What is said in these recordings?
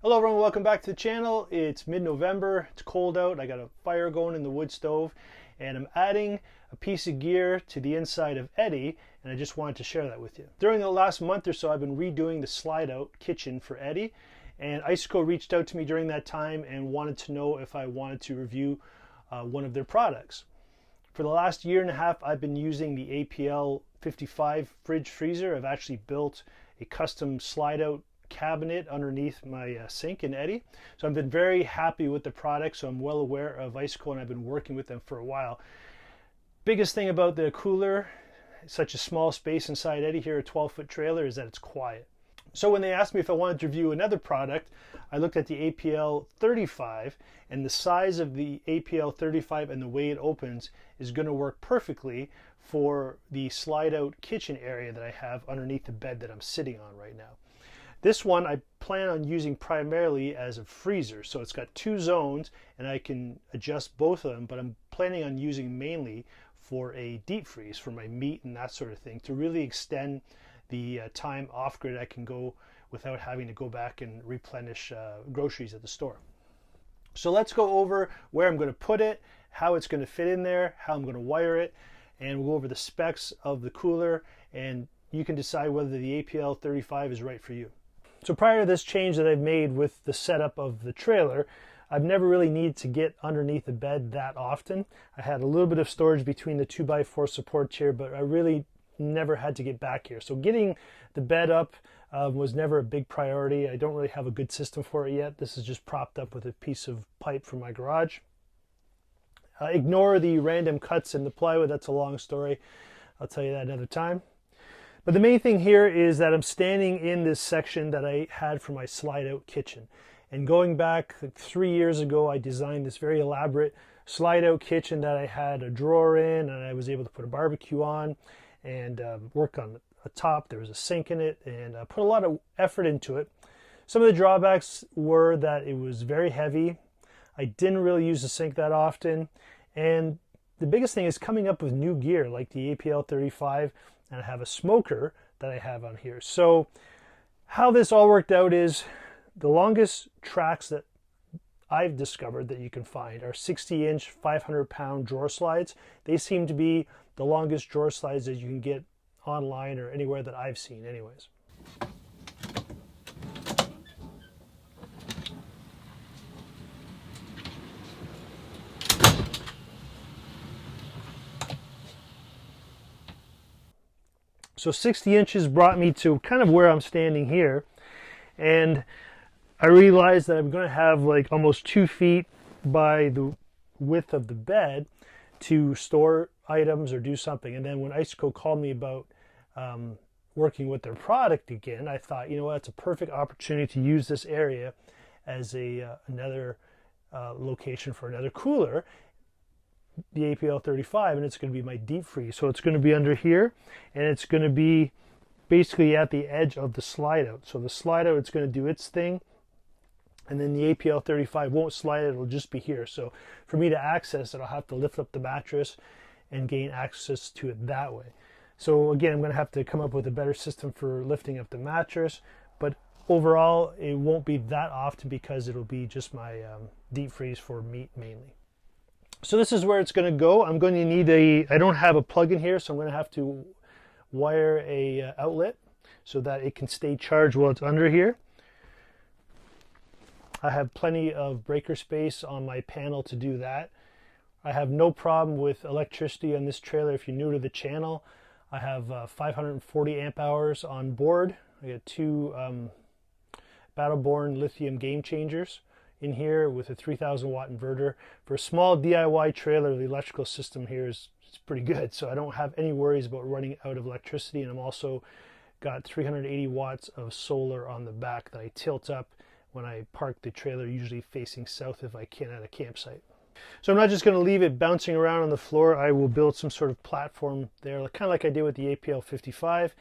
Hello everyone, welcome back to the channel. It's mid-November, it's cold out, I got a fire going in the wood stove, and I'm adding a piece of gear to the inside of Eddie, and I just wanted to share that with you. During the last month or so, I've been redoing the slide-out kitchen for Eddie, and ICECO reached out to me during that time and wanted to know if I wanted to review one of their products. For the last year and a half, I've been using the APL35 fridge freezer. I've actually built a custom slide-out cabinet underneath my sink in Eddie. So I've been very happy with the product, so I'm well aware of ICECO and I've been working with them for a while. Biggest thing about the cooler, such a small space inside Eddie here, a 12-foot trailer, is that it's quiet. So when they asked me if I wanted to review another product, I looked at the APL35, and the size of the APL35 and the way it opens is going to work perfectly for the slide-out kitchen area that I have underneath the bed that I'm sitting on right now. This one I plan on using primarily as a freezer, so it's got two zones and I can adjust both of them, but I'm planning on using mainly for a deep freeze for my meat and that sort of thing to really extend the time off grid I can go without having to go back and replenish groceries at the store. So let's go over where I'm going to put it, how it's going to fit in there, how I'm going to wire it, and we'll go over the specs of the cooler, and you can decide whether the APL35 is right for you. So prior to this change that I've made with the setup of the trailer, I've never really needed to get underneath the bed that often. I had a little bit of storage between the 2x4 supports here, but I really never had to get back here. So getting the bed up was never a big priority. I don't really have a good system for it yet. This is just propped up with a piece of pipe from my garage. Ignore the random cuts in the plywood. That's a long story. I'll tell you that another time. But the main thing here is that I'm standing in this section that I had for my slide-out kitchen. And going back 3 years ago, I designed this very elaborate slide-out kitchen that I had a drawer in, and I was able to put a barbecue on and work on a top. There was a sink in it, and I put a lot of effort into it. Some of the drawbacks were that it was very heavy. I didn't really use the sink that often. And the biggest thing is coming up with new gear like the APL35, and I have a smoker that I have on here. So how this all worked out is the longest tracks that I've discovered that you can find are 60-inch, 500-pound drawer slides. They seem to be the longest drawer slides that you can get online or anywhere that I've seen anyways. So 60 inches brought me to kind of where I'm standing here, and I realized that I'm going to have like almost 2 feet by the width of the bed to store items or do something. And then when ICECO called me about working with their product again, I thought, you know what, it's a perfect opportunity to use this area as another location for another cooler, the APL35, and it's going to be my deep freeze. So it's going to be under here, and it's going to be basically at the edge of the slide out. So the slide out, it's going to do its thing, and then the APL35 won't slide it, it'll just be here. So for me to access it, I'll have to lift up the mattress and gain access to it that way. So again, I'm going to have to come up with a better system for lifting up the mattress, but overall it won't be that often because it'll be just my deep freeze for meat mainly. So this is where it's going to go. I'm going to need I don't have a plug in here, so I'm going to have to wire a outlet so that it can stay charged while it's under here. I have plenty of breaker space on my panel to do that. I have no problem with electricity on this trailer. If you're new to the channel, I have 540 amp hours on board. I got two Battleborn lithium game changers in here with a 3,000 watt inverter. For a small DIY trailer, the electrical system here is pretty good, so I don't have any worries about running out of electricity. And I'm also got 380 watts of solar on the back that I tilt up when I park the trailer, usually facing south if I can at a campsite. So I'm not just going to leave it bouncing around on the floor. I will build some sort of platform there, kind of like I did with the APL55,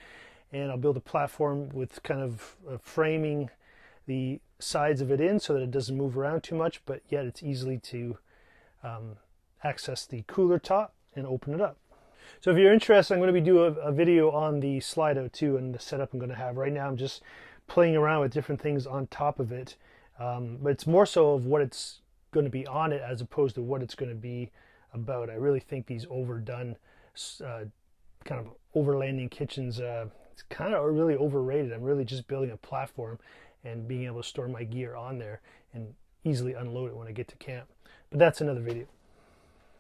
and I'll build a platform with kind of framing the sides of it in so that it doesn't move around too much, but yet it's easily to access the cooler top and open it up. So if you're interested, I'm going to be doing a video on the slide out too and the setup I'm going to have. Right now I'm just playing around with different things on top of it but it's more so of what it's going to be on it as opposed to what it's going to be about. I really think these overdone kind of overlanding kitchens, it's kind of really overrated. I'm really just building a platform and being able to store my gear on there and easily unload it when I get to camp. But that's another video.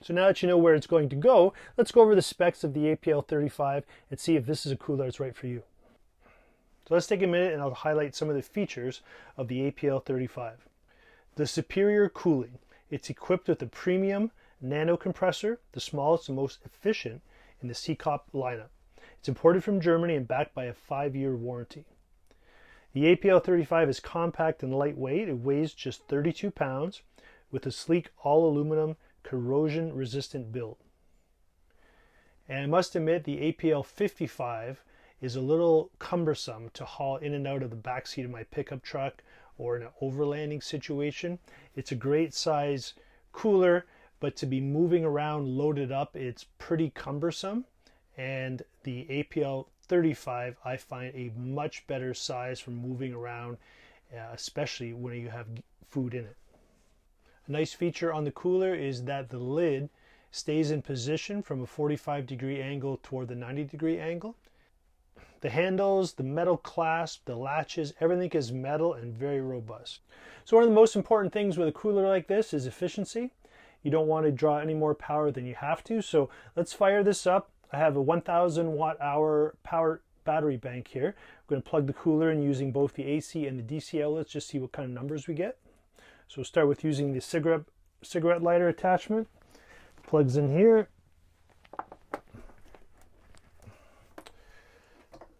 So now that you know where it's going to go, let's go over the specs of the APL35 and see if this is a cooler that's right for you. So let's take a minute and I'll highlight some of the features of the APL35. The superior cooling. It's equipped with a premium nano compressor, the smallest and most efficient in the ICECO lineup. It's imported from Germany and backed by a 5-year warranty. The APL35 is compact and lightweight. It weighs just 32 pounds with a sleek all-aluminum corrosion-resistant build. And I must admit the APL55 is a little cumbersome to haul in and out of the backseat of my pickup truck or in an overlanding situation. It's a great size cooler, but to be moving around loaded up, it's pretty cumbersome. And the APL35 I find a much better size for moving around, especially when you have food in it. A nice feature on the cooler is that the lid stays in position from a 45-degree angle toward the 90-degree angle. The handles, the metal clasp, the latches, everything is metal and very robust. So one of the most important things with a cooler like this is efficiency. You don't want to draw any more power than you have to. So let's fire this up. I have a 1000 watt-hour power battery bank here. I'm going to plug the cooler in using both the AC and the DC outlets, just see what kind of numbers we get. So we'll start with using the cigarette lighter attachment. Plugs in here.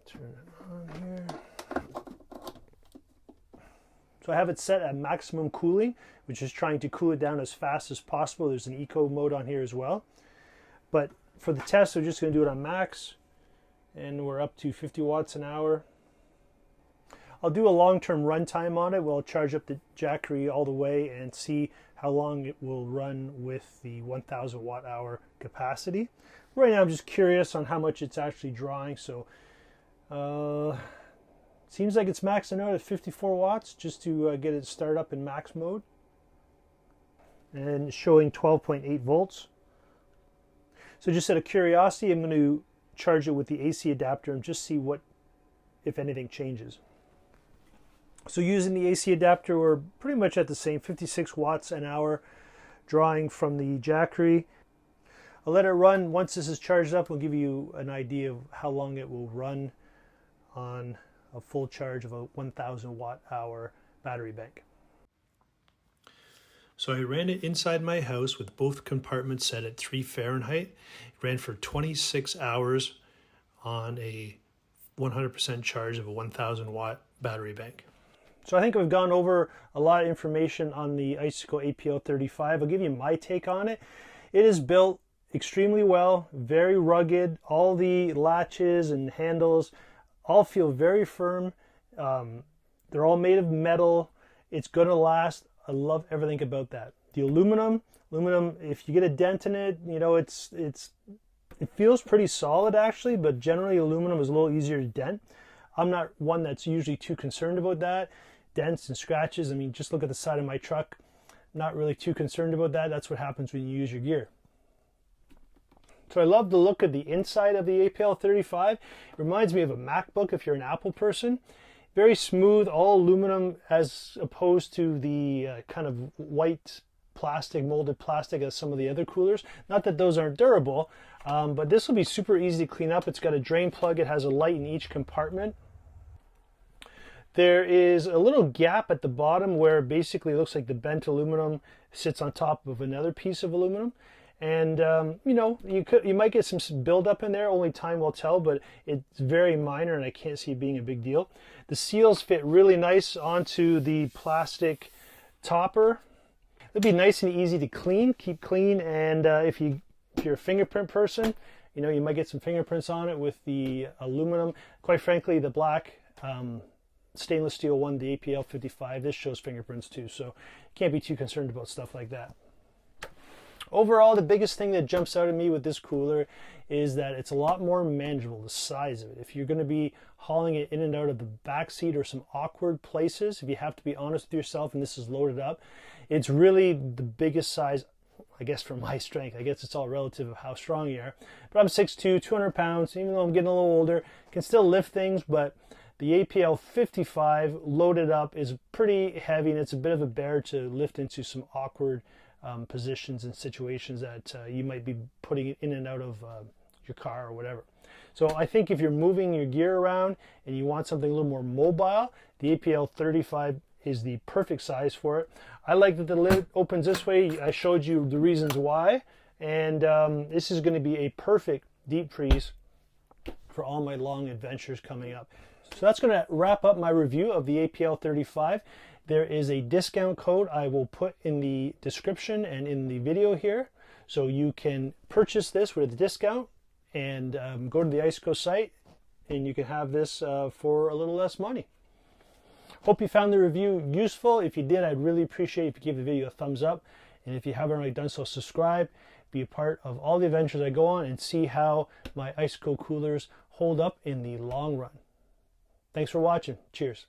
Turn it on here. So I have it set at maximum cooling, which is trying to cool it down as fast as possible. There's an eco mode on here as well. But for the test, we're just going to do it on max, and we're up to 50 watts an hour. I'll do a long-term run time on it. We'll charge up the Jackery all the way and see how long it will run with the 1000 watt-hour capacity. Right now, I'm just curious on how much it's actually drawing. So, seems like it's maxing out at 54 watts just to get it started up in max mode, and showing 12.8 volts. So just out of curiosity, I'm going to charge it with the AC adapter and just see what, if anything, changes. So using the AC adapter, we're pretty much at the same 56 watts an hour drawing from the Jackery. I'll let it run. Once this is charged up, we'll give you an idea of how long it will run on a full charge of a 1000 watt-hour battery bank. So I ran it inside my house with both compartments set at 3 Fahrenheit. It ran for 26 hours on a 100% charge of a 1000 watt battery bank. So I think we've gone over a lot of information on the ICECO APL35. I'll give you my take on it. It is built extremely well, very rugged. All the latches and handles all feel very firm. They're all made of metal. It's going to last. I love everything about that. The aluminum, if you get a dent in it, you know, it feels pretty solid actually, but generally aluminum is a little easier to dent. I'm not one that's usually too concerned about that. Dents and scratches, I mean, just look at the side of my truck. Not really too concerned about that. That's what happens when you use your gear. So I love the look of the inside of the APL35. It reminds me of a MacBook if you're an Apple person. Very smooth, all aluminum as opposed to the kind of white plastic, molded plastic as some of the other coolers. Not that those aren't durable, but this will be super easy to clean up. It's got a drain plug. It has a light in each compartment. There is a little gap at the bottom where basically it looks like the bent aluminum sits on top of another piece of aluminum. And you know, you might get some buildup in there. Only time will tell, but it's very minor, and I can't see it being a big deal. The seals fit really nice onto the plastic topper. It'll be nice and easy to clean, keep clean, and if you're a fingerprint person, you know, you might get some fingerprints on it with the aluminum. Quite frankly, the black stainless steel one, the APL55, this shows fingerprints too, so you can't be too concerned about stuff like that. Overall, the biggest thing that jumps out at me with this cooler is that it's a lot more manageable, the size of it. If you're going to be hauling it in and out of the back seat or some awkward places, if you have to be honest with yourself and this is loaded up, it's really the biggest size, I guess, for my strength. I guess it's all relative of how strong you are. But I'm 6'2", 200 pounds, even though I'm getting a little older, can still lift things, but the APL35 loaded up is pretty heavy, and it's a bit of a bear to lift into some awkward positions and situations that you might be putting it in and out of your car or whatever. So I think if you're moving your gear around and you want something a little more mobile, the APL35 is the perfect size for it. I like that the lid opens this way. I showed you the reasons why, and this is going to be a perfect deep freeze for all my long adventures coming up. So that's going to wrap up my review of the APL35. There is a discount code I will put in the description and in the video here, so you can purchase this with a discount and go to the ICECO site and you can have this for a little less money. Hope you found the review useful. If you did, I'd really appreciate if you give the video a thumbs up, and if you haven't already done so, subscribe. Be a part of all the adventures I go on and see how my ICECO coolers hold up in the long run. Thanks for watching. Cheers.